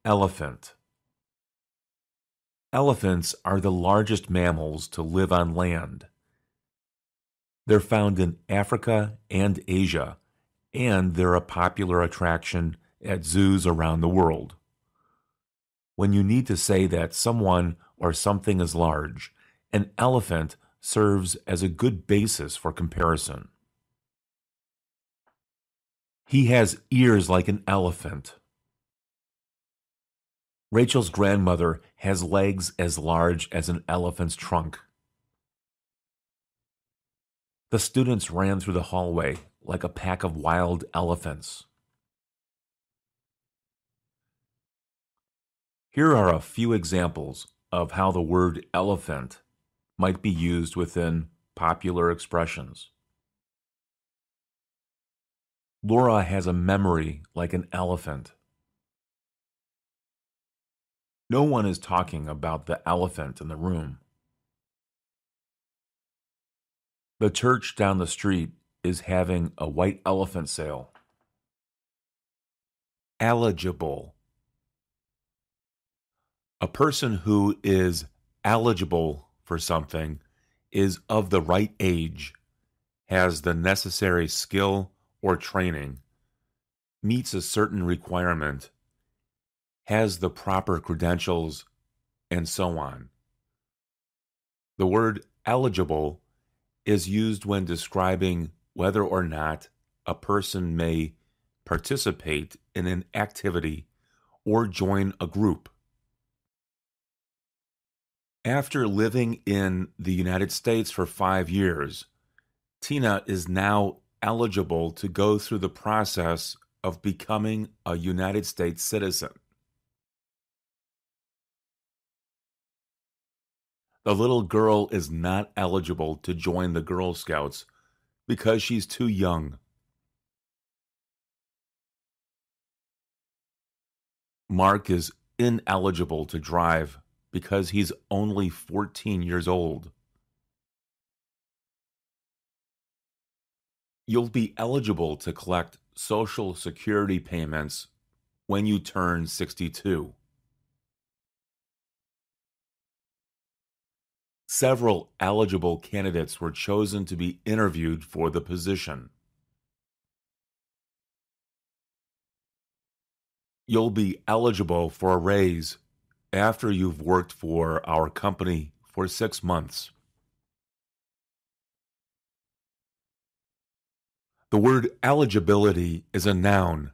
Elephant. Elephants are the largest mammals to live on land. They're found in Africa and Asia, and they're a popular attraction at zoos around the world. When you need to say that someone or something is large, an elephant serves as a good basis for comparison. He has ears like an elephant. Rachel's grandmother has legs as large as an elephant's trunk. The students ran through the hallway like a pack of wild elephants. Here are a few examples of how the word elephant might be used within popular expressions. Laura has a memory like an elephant. No one is talking about the elephant in the room. The church down the street is having a white elephant sale. Eligible. A person who is eligible for something is of the right age, has the necessary skill or training, meets a certain requirement, has the proper credentials, and so on. The word eligible is used when describing whether or not a person may participate in an activity or join a group. After living in the United States for 5 years, Tina is now eligible to go through the process of becoming a United States citizen. The little girl is not eligible to join the Girl Scouts because she's too young. Mark is ineligible to drive because he's only 14 years old. You'll be eligible to collect Social Security payments when you turn 62. Several eligible candidates were chosen to be interviewed for the position. You'll be eligible for a raise after you've worked for our company for 6 months. The word eligibility is a noun.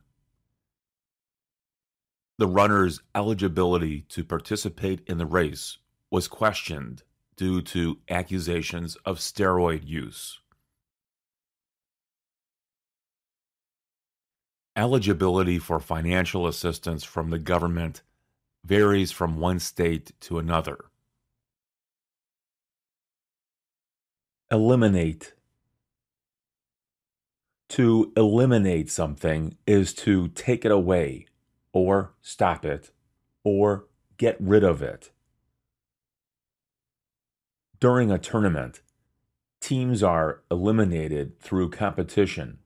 The runner's eligibility to participate in the race was questioned due to accusations of steroid use. Eligibility for financial assistance from the government varies from one state to another. Eliminate. To eliminate something is to take it away, or stop it, or get rid of it. During a tournament, teams are eliminated through competition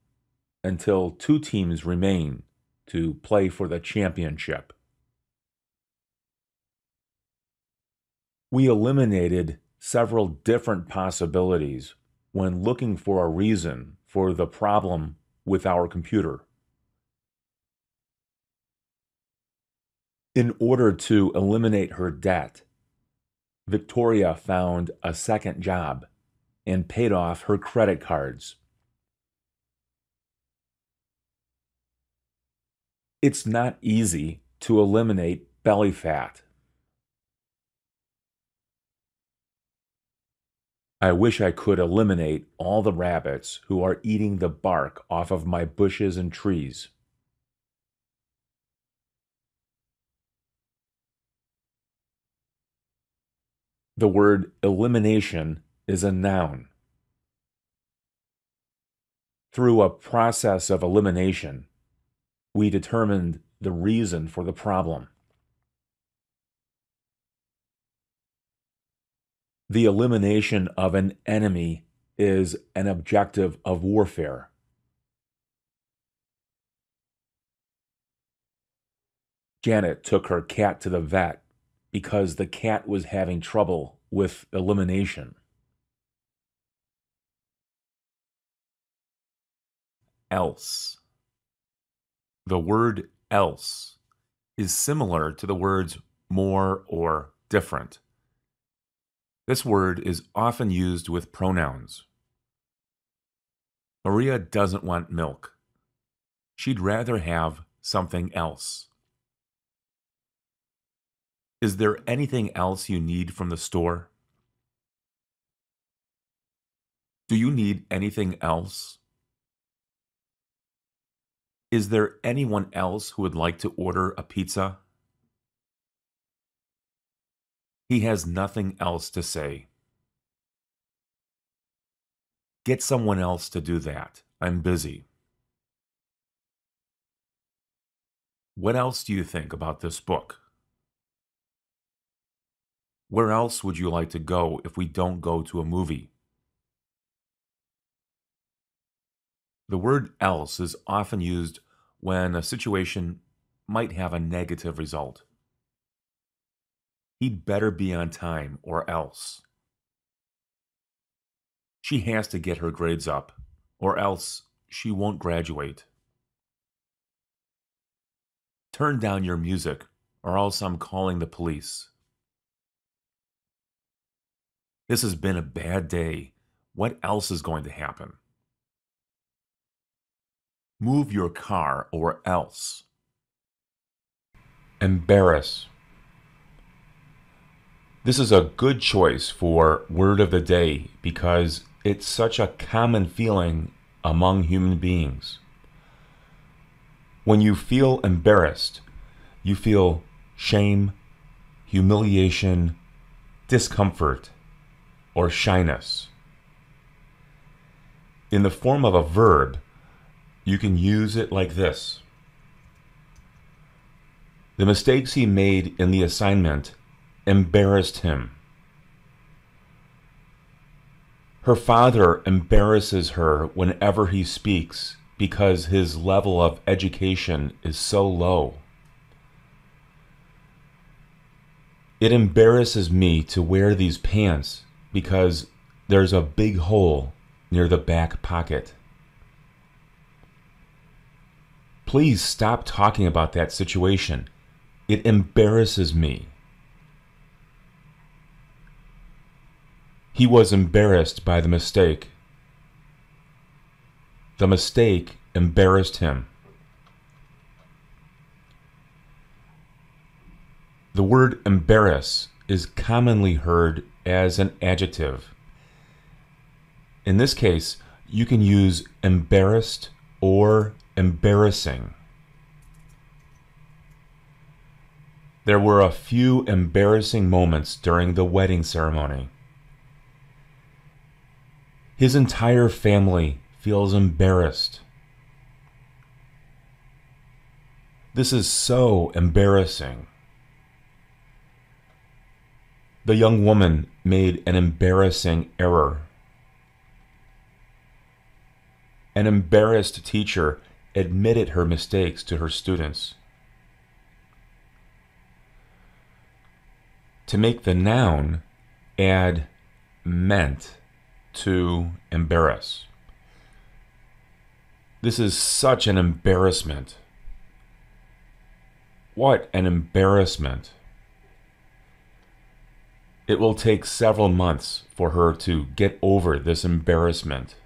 until 2 teams remain to play for the championship. We eliminated several different possibilities when looking for a reason for the problem with our computer. In order to eliminate her debt, Victoria found a second job and paid off her credit cards. It's not easy to eliminate belly fat. I wish I could eliminate all the rabbits who are eating the bark off of my bushes and trees. The word elimination is a noun. Through a process of elimination, we determined the reason for the problem. The elimination of an enemy is an objective of warfare. Janet took her cat to the vet because the cat was having trouble with elimination. Else. The word else is similar to the words more or different. This word is often used with pronouns. Maria doesn't want milk. She'd rather have something else. Is there anything else you need from the store? Do you need anything else? Is there anyone else who would like to order a pizza? He has nothing else to say. Get someone else to do that. I'm busy. What else do you think about this book? Where else would you like to go if we don't go to a movie? The word else is often used when a situation might have a negative result. He'd better be on time or else. She has to get her grades up or else she won't graduate. Turn down your music or else I'm calling the police. This has been a bad day. What else is going to happen? Move your car or else. Embarrass. This is a good choice for word of the day because it's such a common feeling among human beings. When you feel embarrassed, you feel shame, humiliation, discomfort, or shyness. In the form of a verb, you can use it like this. The mistakes he made in the assignment embarrassed him. Her father embarrasses her whenever he speaks because his level of education is so low. It embarrasses me to wear these pants because there's a big hole near the back pocket. Please stop talking about that situation. It embarrasses me. He was embarrassed by the mistake. The mistake embarrassed him. The word embarrass is commonly heard as an adjective. In this case, you can use embarrassed or embarrassing. There were a few embarrassing moments during the wedding ceremony. His entire family feels embarrassed. This is so embarrassing. The young woman made an embarrassing error. An embarrassed teacher admitted her mistakes to her students. To make the noun, add meant to embarrass. This is such an embarrassment. What an embarrassment. It will take several months for her to get over this embarrassment.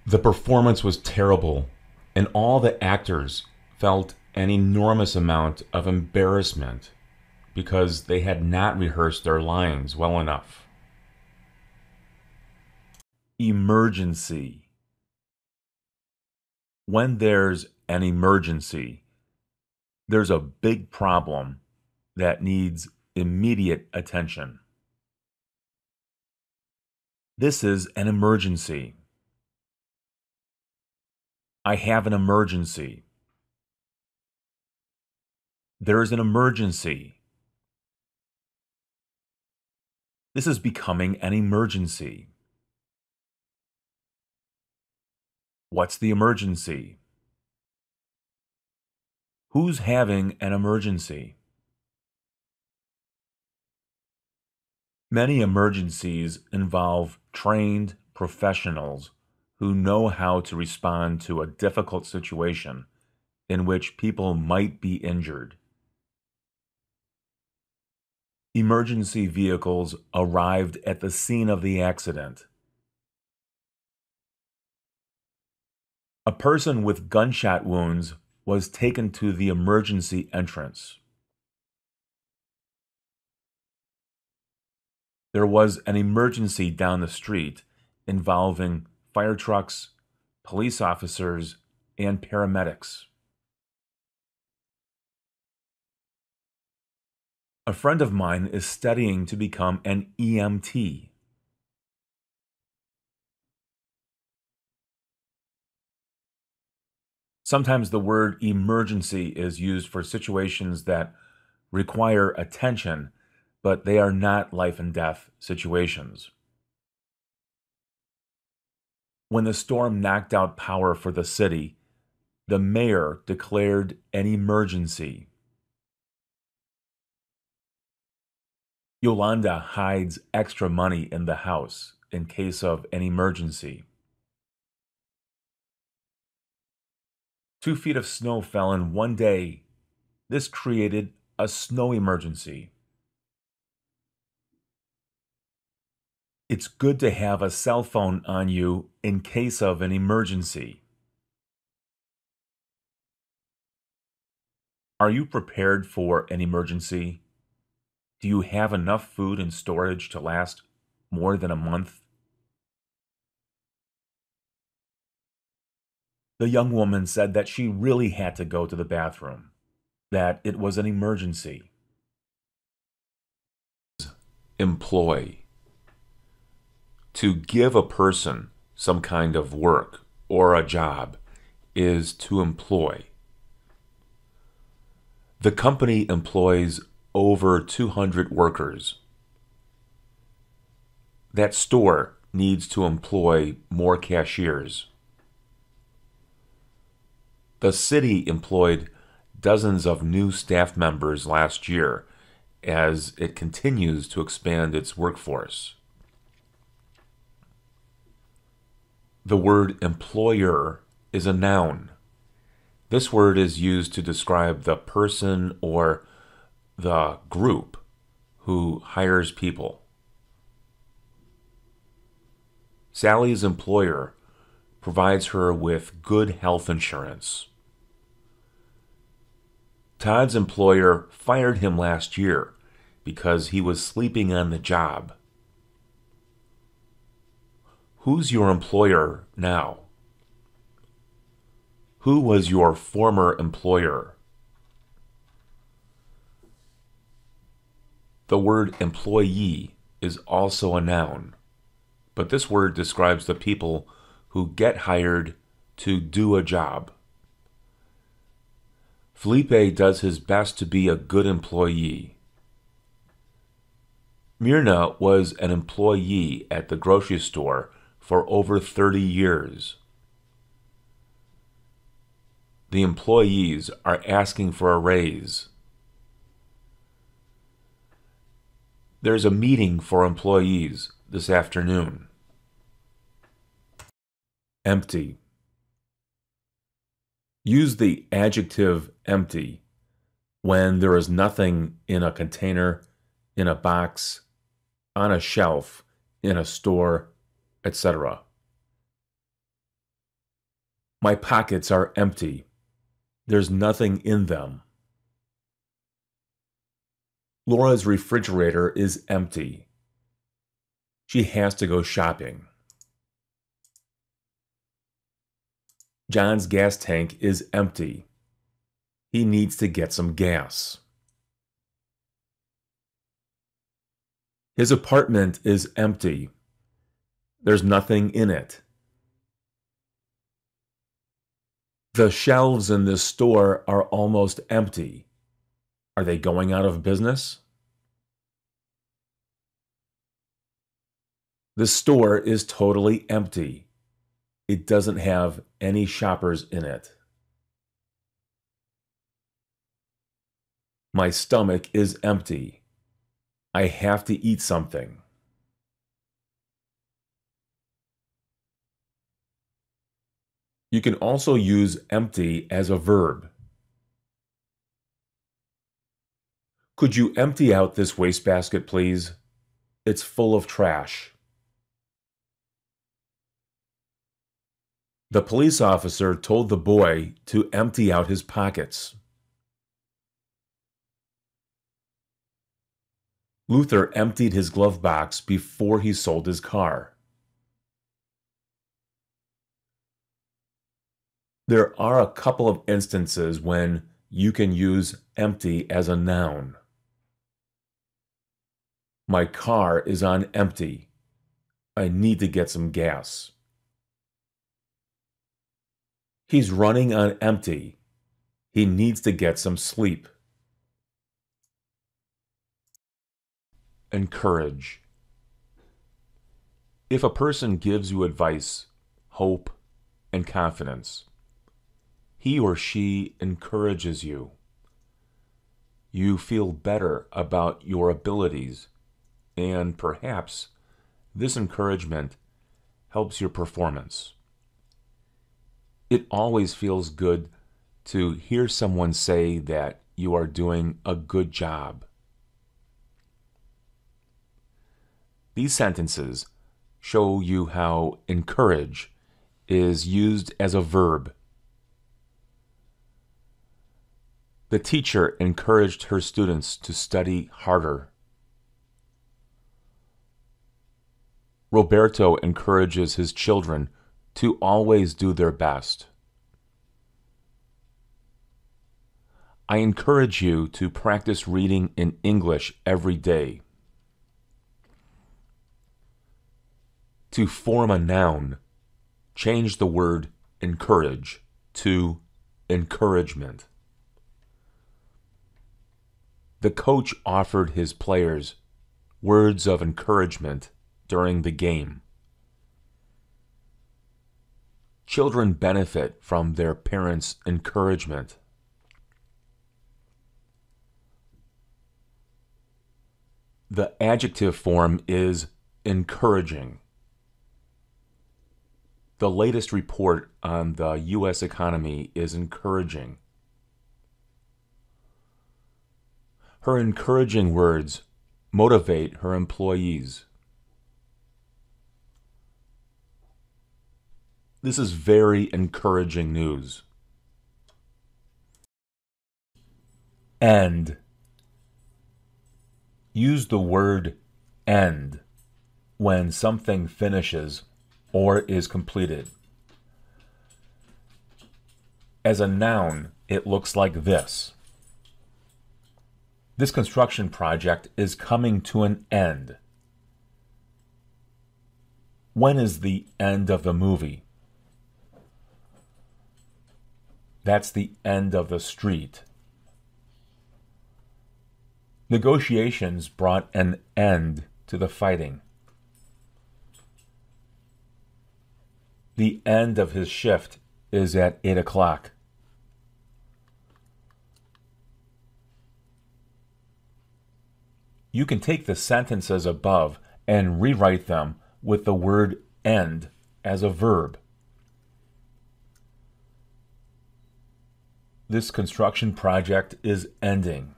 The performance was terrible, and all the actors felt an enormous amount of embarrassment because they had not rehearsed their lines well enough. Emergency. When there's an emergency, there's a big problem that needs immediate attention. This is an emergency. I have an emergency. There's an emergency. This is becoming an emergency. What's the emergency? Who's having an emergency? Many emergencies involve trained professionals who know how to respond to a difficult situation in which people might be injured. Emergency vehicles arrived at the scene of the accident. A person with gunshot wounds was taken to the emergency entrance. There was an emergency down the street involving fire trucks, police officers, and paramedics. A friend of mine is studying to become an EMT. Sometimes the word emergency is used for situations that require attention, but they are not life and death situations. When the storm knocked out power for the city, the mayor declared an emergency. Yolanda hides extra money in the house in case of an emergency. 2 feet of snow fell in one day. This created a snow emergency. It's good to have a cell phone on you in case of an emergency. Are you prepared for an emergency? Do you have enough food and storage to last more than a month? The young woman said that she really had to go to the bathroom, that it was an emergency. Employ. To give a person some kind of work or a job is to employ. The company employs over 200 workers. That store needs to employ more cashiers. The city employed dozens of new staff members last year as it continues to expand its workforce. The word employer is a noun. This word is used to describe the person or the group who hires people. Sally's employer provides her with good health insurance. Todd's employer fired him last year because he was sleeping on the job. Who's your employer now? Who was your former employer? The word employee is also a noun, but this word describes the people who get hired to do a job. Felipe does his best to be a good employee. Myrna was an employee at the grocery store for over 30 years. The employees are asking for a raise. There's a meeting for employees this afternoon. Empty. Use the adjective empty when there is nothing in a container, in a box, on a shelf, in a store, etc. My pockets are empty. There's nothing in them. Laura's refrigerator is empty. She has to go shopping. John's gas tank is empty. He needs to get some gas. His apartment is empty. There's nothing in it. The shelves in this store are almost empty. Are they going out of business? The store is totally empty. It doesn't have any shoppers in it. My stomach is empty. I have to eat something. You can also use empty as a verb. Could you empty out this wastebasket, please? It's full of trash. The police officer told the boy to empty out his pockets. Luther emptied his glove box before he sold his car. There are a couple of instances when you can use empty as a noun. My car is on empty. I need to get some gas. He's running on empty. He needs to get some sleep. Encourage. If a person gives you advice, hope, and confidence, he or she encourages you. You feel better about your abilities, and perhaps this encouragement helps your performance. It always feels good to hear someone say that you are doing a good job. These sentences show you how encourage is used as a verb. The teacher encouraged her students to study harder. Roberto encourages his children to always do their best. I encourage you to practice reading in English every day. To form a noun, change the word encourage to encouragement. The coach offered his players words of encouragement during the game. Children benefit from their parents' encouragement. The adjective form is encouraging. The latest report on the U.S. economy is encouraging. Her encouraging words motivate her employees. This is very encouraging news. End. Use the word end when something finishes or is completed. As a noun, it looks like this. This construction project is coming to an end. When is the end of the movie? That's the end of the street. Negotiations brought an end to the fighting. The end of his shift is at 8 o'clock. You can take the sentences above and rewrite them with the word end as a verb. This construction project is ending.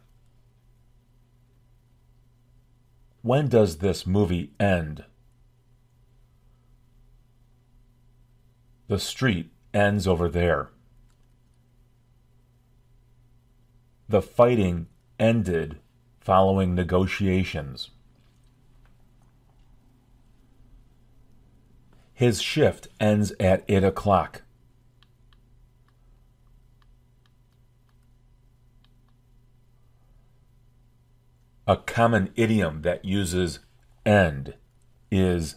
When does this movie end? The street ends over there. The fighting ended following negotiations. His shift ends at 8 o'clock. A common idiom that uses end is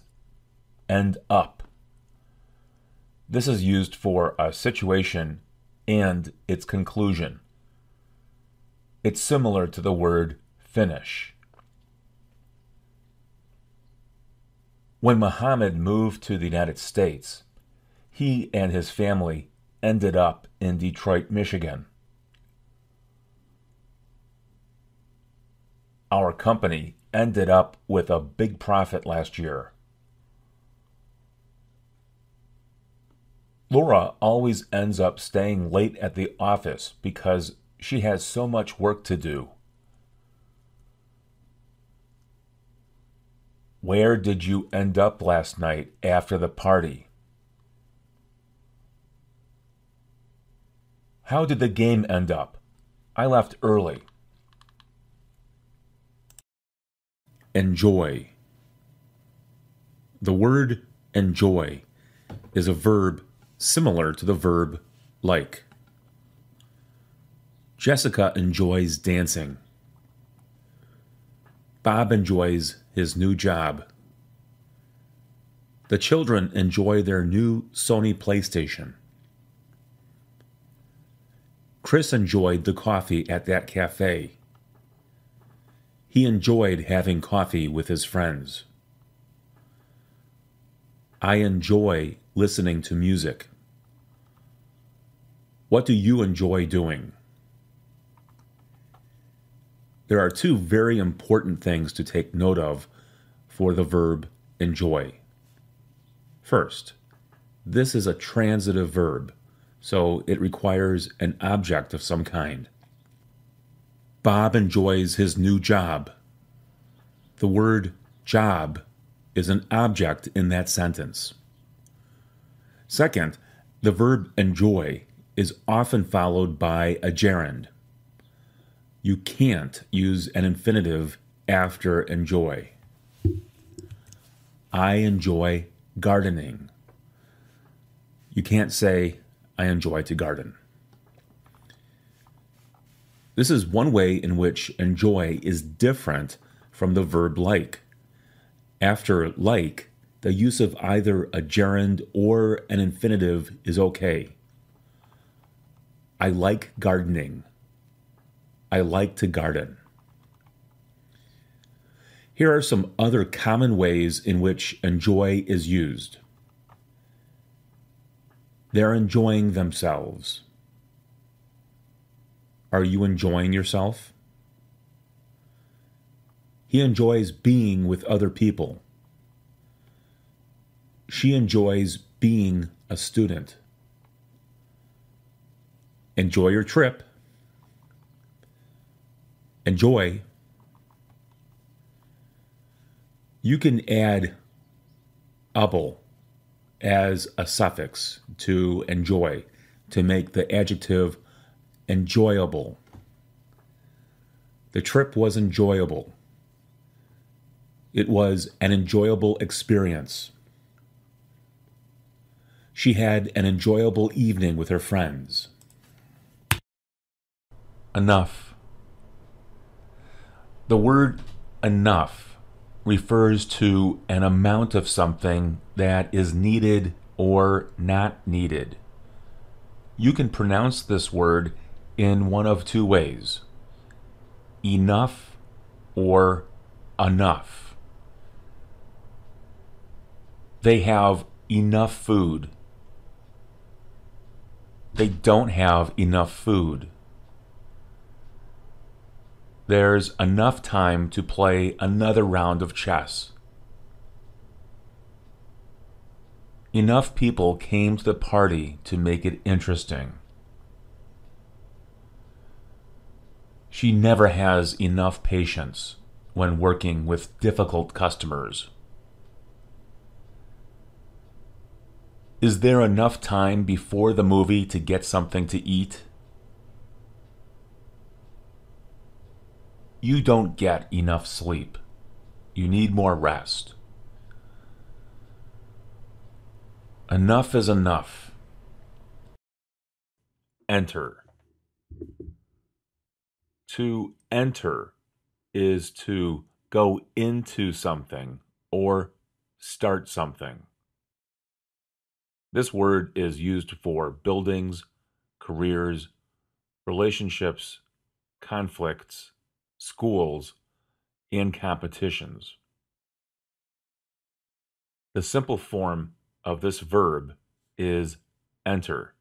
end up. This is used for a situation and its conclusion. It's similar to the word finish. When Muhammad moved to the United States, he and his family ended up in Detroit, Michigan. our company ended up with a big profit last year. Laura always ends up staying late at the office because she has so much work to do. Where did you end up last night after the party? How did the game end up? I left early. Enjoy. The word enjoy is a verb similar to the verb like. Jessica enjoys dancing. Bob enjoys his new job. The children enjoy their new Sony PlayStation. Chris enjoyed the coffee at that cafe. He enjoyed having coffee with his friends. I enjoy listening to music. What do you enjoy doing? There are two very important things to take note of for the verb enjoy. First, this is a transitive verb, so it requires an object of some kind. Bob enjoys his new job. The word job is an object in that sentence. Second, the verb enjoy is often followed by a gerund. You can't use an infinitive after enjoy. I enjoy gardening. You can't say, I enjoy to garden. This is one way in which enjoy is different from the verb like. After like, the use of either a gerund or an infinitive is okay. I like gardening. I like to garden. Here are some other common ways in which enjoy is used. They're enjoying themselves. Are you enjoying yourself? He enjoys being with other people. She enjoys being a student. Enjoy your trip. Enjoy. You can add able as a suffix to enjoy to make the adjective enjoyable. The trip was enjoyable. It was an enjoyable experience. She had an enjoyable evening with her friends. Enough. The word enough refers to an amount of something that is needed or not needed. You can pronounce this word in one of two ways: enough or enough. They have enough food. They don't have enough food. There's enough time to play another round of chess. Enough people came to the party to make it interesting. She never has enough patience when working with difficult customers. Is there enough time before the movie to get something to eat? You don't get enough sleep. You need more rest. Enough is enough. Enter. To enter is to go into something or start something. This word is used for buildings, careers, relationships, conflicts, schools, and competitions. The simple form of this verb is enter.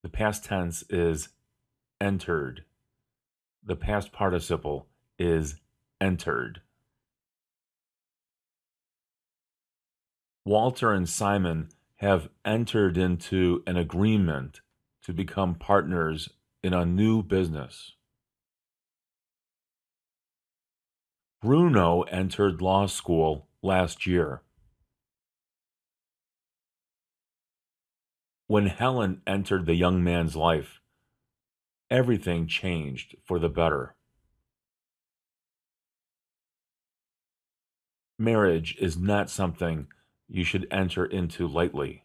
The past tense is entered. The past participle is entered. Walter and Simon have entered into an agreement to become partners in a new business. Bruno entered law school last year. When Helen entered the young man's life, everything changed for the better. Marriage is not something you should enter into lightly.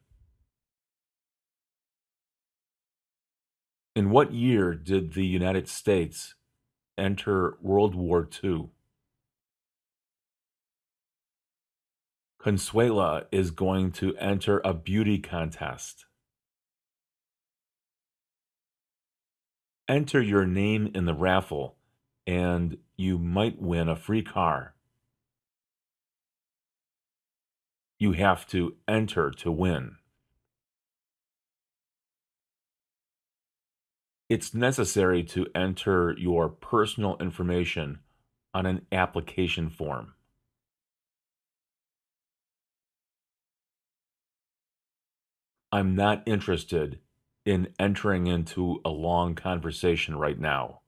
In what year did the United States enter World War II? Consuela is going to enter a beauty contest. Enter your name in the raffle, and you might win a free car. You have to enter to win. It's necessary to enter your personal information on an application form. I'm not interested in entering into a long conversation right now.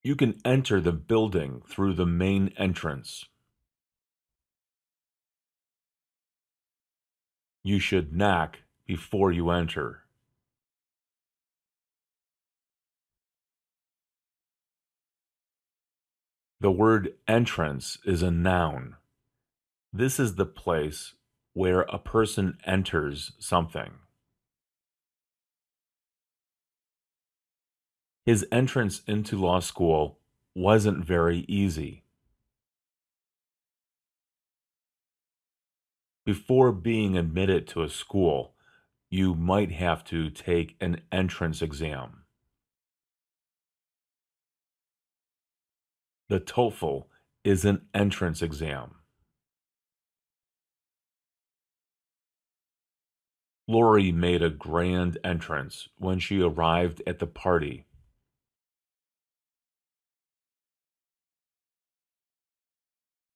You can enter the building through the main entrance. You should knock before you enter. The word entrance is a noun. This is the place where a person enters something. His entrance into law school wasn't very easy. Before being admitted to a school, you might have to take an entrance exam. The TOEFL is an entrance exam. Lori made a grand entrance when she arrived at the party.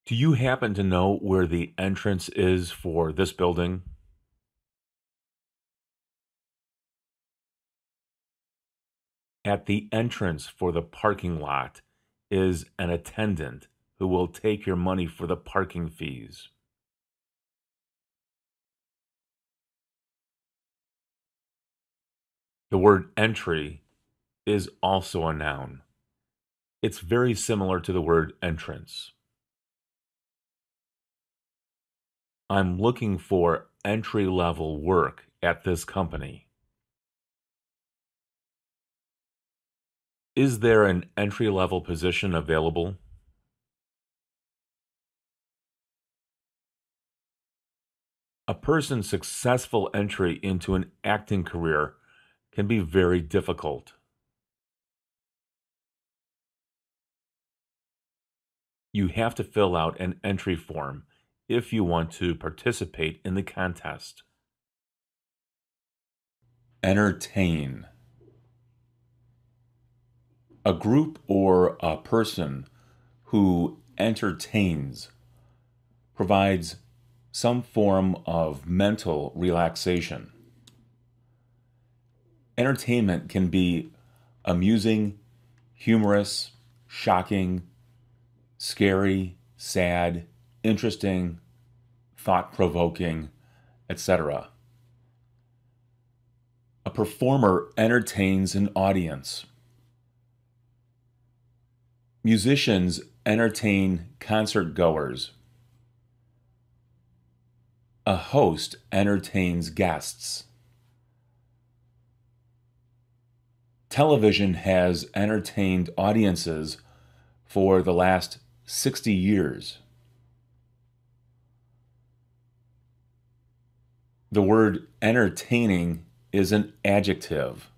Do you happen to know where the entrance is for this building? At the entrance for the parking lot is an attendant who will take your money for the parking fees. The word entry is also a noun. It's very similar to the word entrance. I'm looking for entry-level work at this company. Is there an entry-level position available? A person's successful entry into an acting career can be very difficult. You have to fill out an entry form if you want to participate in the contest. Entertain. A group or a person who entertains provides some form of mental relaxation. Entertainment can be amusing, humorous, shocking, scary, sad, interesting, thought-provoking, etc. A performer entertains an audience. Musicians entertain concert goers. A host entertains guests. Television has entertained audiences for the last 60 years. The word entertaining is an adjective.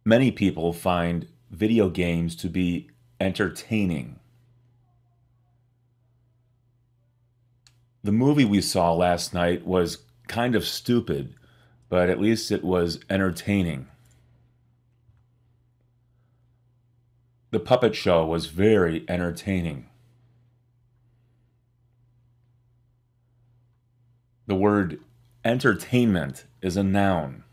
Many people find video games to be entertaining. The movie we saw last night was kind of stupid, but at least it was entertaining. The puppet show was very entertaining. The word entertainment is a noun.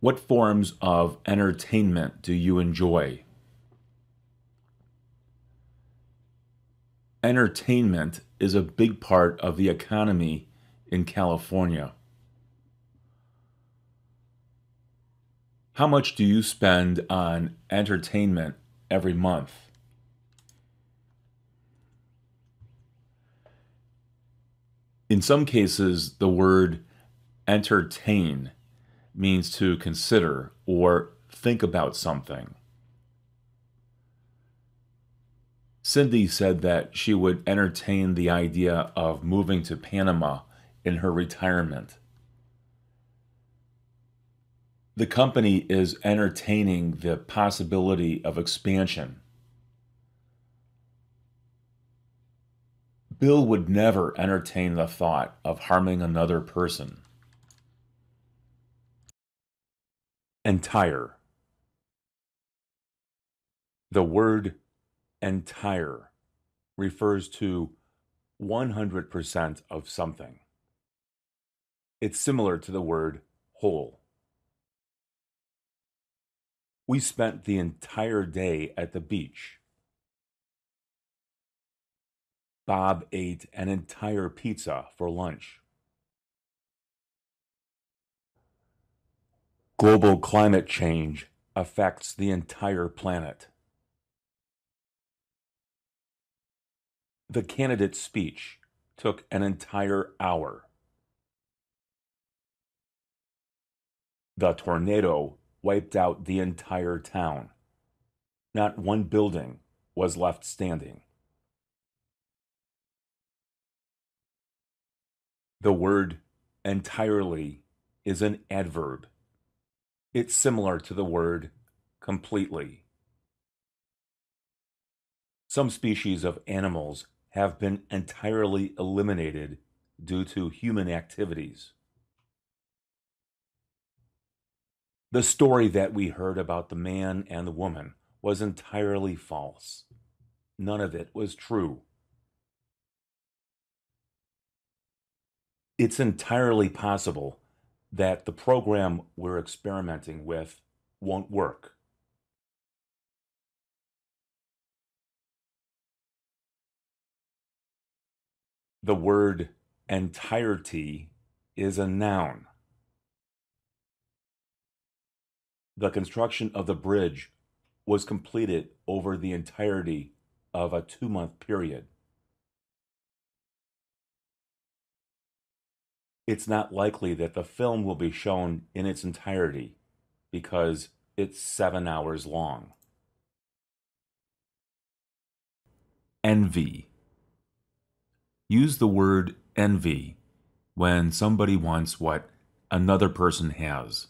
What forms of entertainment do you enjoy? Entertainment is a big part of the economy in California. How much do you spend on entertainment every month? In some cases, the word entertain means to consider or think about something. Cindy said that she would entertain the idea of moving to Panama in her retirement. The company is entertaining the possibility of expansion. Bill would never entertain the thought of harming another person. Entire. The word entire refers to 100% of something. It's similar to the word whole. We spent the entire day at the beach. Bob ate an entire pizza for lunch. Global climate change affects the entire planet. The candidate's speech took an entire hour. The tornado wiped out the entire town. Not one building was left standing. The word entirely is an adverb. It's similar to the word completely. Some species of animals have been entirely eliminated due to human activities. The story that we heard about the man and the woman was entirely false. None of it was true. It's entirely possible that the program we're experimenting with won't work. The word entirety is a noun. The construction of the bridge was completed over the entirety of a 2-month period. It's not likely that the film will be shown in its entirety because it's 7 hours long. Envy. Use the word envy when somebody wants what another person has.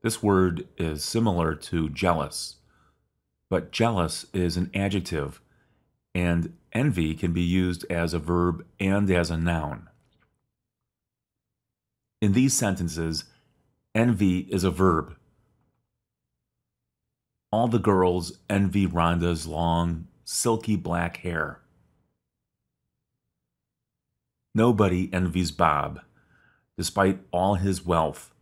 This word is similar to jealous, but jealous is an adjective, and envy can be used as a verb and as a noun. In these sentences, envy is a verb. All the girls envy Rhonda's long, silky black hair. Nobody envies Bob. Despite all his wealth,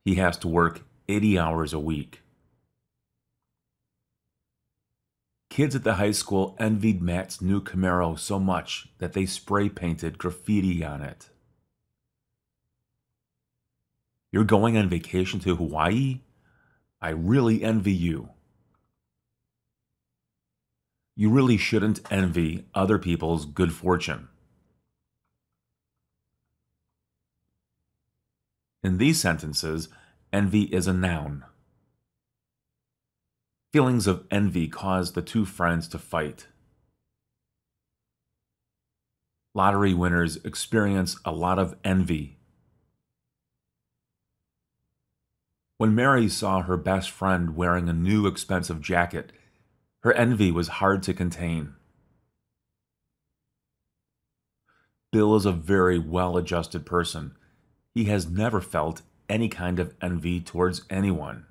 he has to work 80 hours a week. Kids at the high school envied Matt's new Camaro so much that they spray painted graffiti on it. You're going on vacation to Hawaii? I really envy you. You really shouldn't envy other people's good fortune. In these sentences, envy is a noun. Feelings of envy caused the two friends to fight. Lottery winners experience a lot of envy. When Mary saw her best friend wearing a new expensive jacket, her envy was hard to contain. Bill is a very well-adjusted person. He has never felt any kind of envy towards anyone.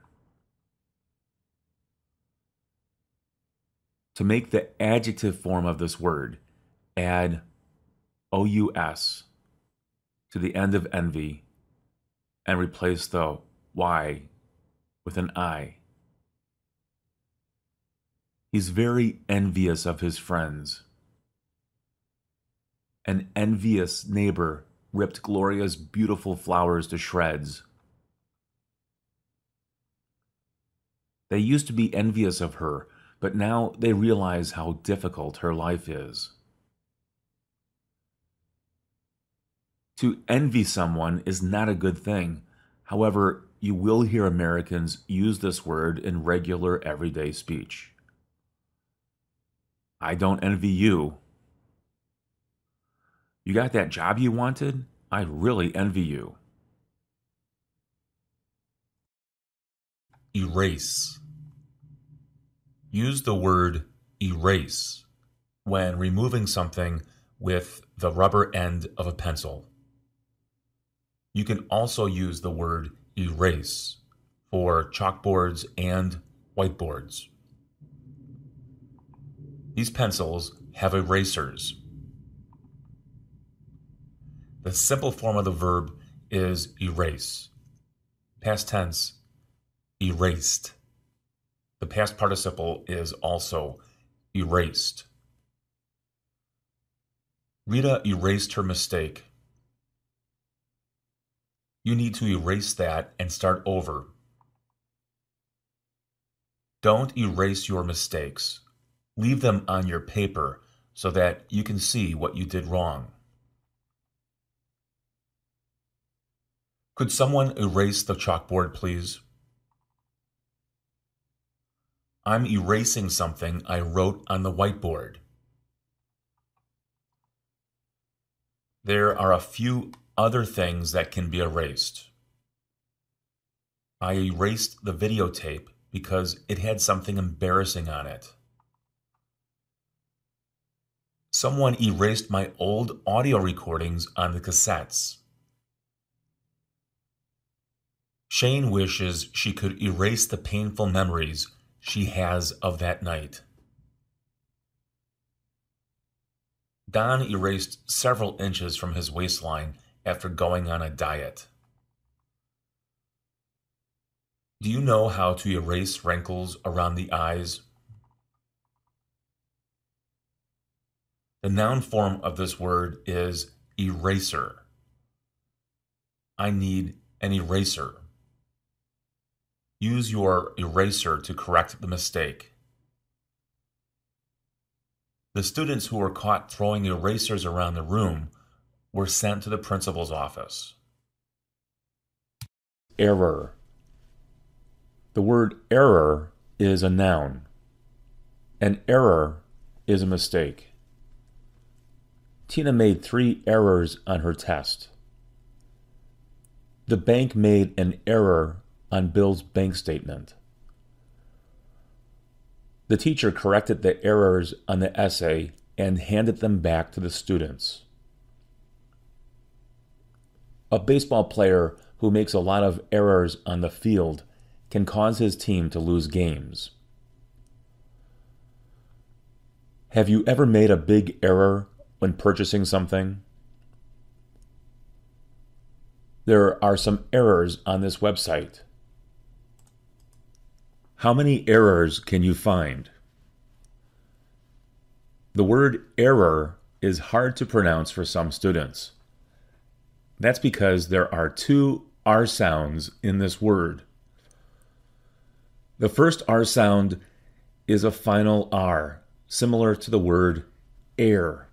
To make the adjective form of this word, add ous to the end of envy and replace the y with an I. He's very envious of his friends. An envious neighbor ripped Gloria's beautiful flowers to shreds. They used to be envious of her, but now they realize how difficult her life is. To envy someone is not a good thing. However, you will hear Americans use this word in regular everyday speech. I don't envy you. You got that job you wanted? I really envy you. Erase. Use the word erase when removing something with the rubber end of a pencil. You can also use the word erase for chalkboards and whiteboards. These pencils have erasers. The simple form of the verb is erase. Past tense, erased. The past participle is also erased. Rita erased her mistake. You need to erase that and start over. Don't erase your mistakes. Leave them on your paper so that you can see what you did wrong. Could someone erase the chalkboard, please? I'm erasing something I wrote on the whiteboard. There are a few other things that can be erased. I erased the videotape because it had something embarrassing on it. Someone erased my old audio recordings on the cassettes. Shane wishes she could erase the painful memories she has of that night. Don erased several inches from his waistline after going on a diet. Do you know how to erase wrinkles around the eyes? The noun form of this word is eraser. I need an eraser. Use your eraser to correct the mistake. The students who were caught throwing erasers around the room were sent to the principal's office. Error. The word error is a noun. An error is a mistake. Tina made 3 errors on her test. The bank made an error on Bill's bank statement. The teacher corrected the errors on the essay and handed them back to the students. A baseball player who makes a lot of errors on the field can cause his team to lose games. Have you ever made a big error when purchasing something? There are some errors on this website. How many errors can you find? The word error is hard to pronounce for some students. That's because there are 2 R sounds in this word. The first R sound is a final R, similar to the word air.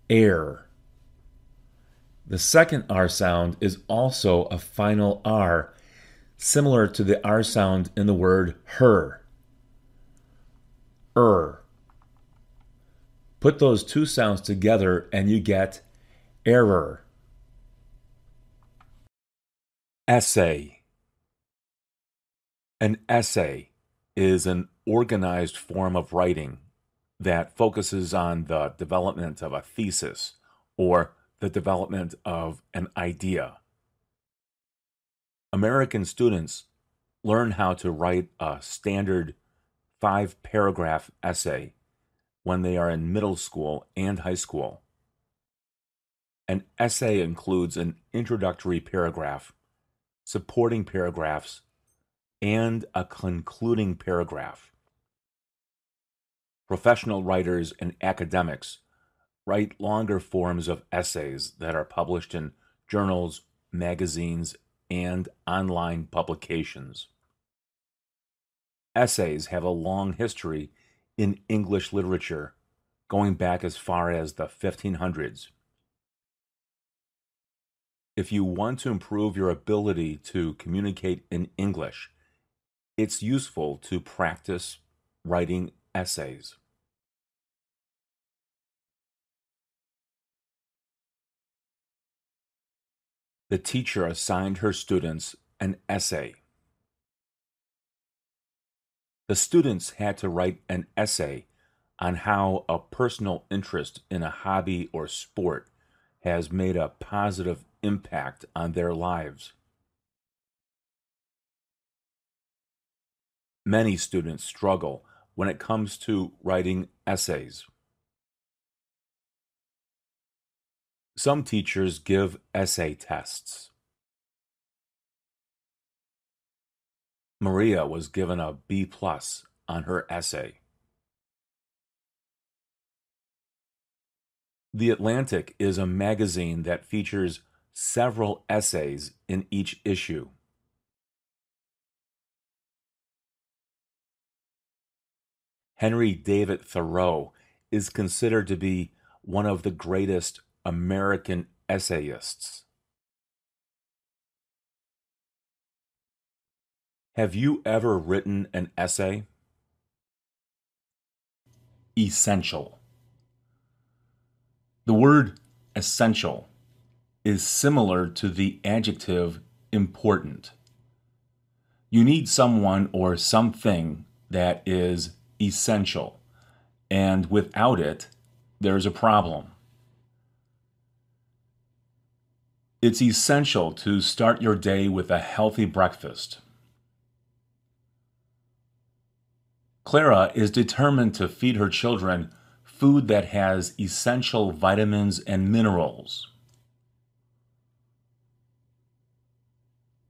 Air. The second R sound is also a final R, similar to the R sound in the word her. Put those 2 sounds together and you get error. Essay. An essay is an organized form of writing that focuses on the development of a thesis or the development of an idea. American students learn how to write a standard 5-paragraph essay when they are in middle school and high school. An essay includes an introductory paragraph, supporting paragraphs, and a concluding paragraph. Professional writers and academics write longer forms of essays that are published in journals, magazines, and online publications. Essays have a long history in English literature, going back as far as the 1500s. If you want to improve your ability to communicate in English, it's useful to practice writing essays. The teacher assigned her students an essay. The students had to write an essay on how a personal interest in a hobby or sport has made a positive impact on their lives. Many students struggle when it comes to writing essays. Some teachers give essay tests. Maria was given a B+ on her essay. The Atlantic is a magazine that features several essays in each issue. Henry David Thoreau is considered to be one of the greatest American essayists. Have you ever written an essay? Essential. The word essential is similar to the adjective important. You need someone or something that is essential, and without it, there's a problem. It's essential to start your day with a healthy breakfast. Clara is determined to feed her children food that has essential vitamins and minerals.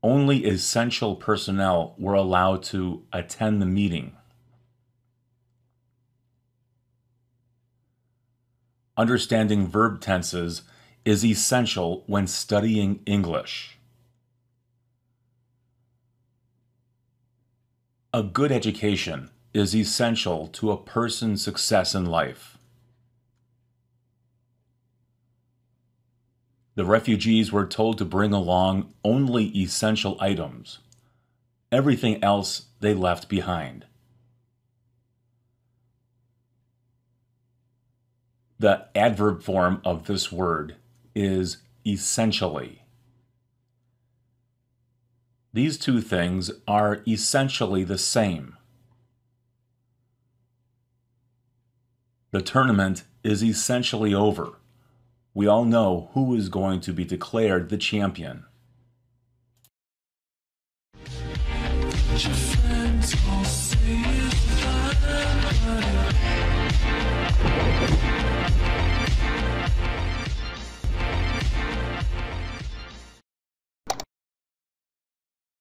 Only essential personnel were allowed to attend the meeting. Understanding verb tenses is essential when studying English. A good education is essential to a person's success in life. The refugees were told to bring along only essential items. Everything else they left behind. The adverb form of this word is essentially. These two things are essentially the same. The tournament is essentially over. We all know who is going to be declared the champion. Your friends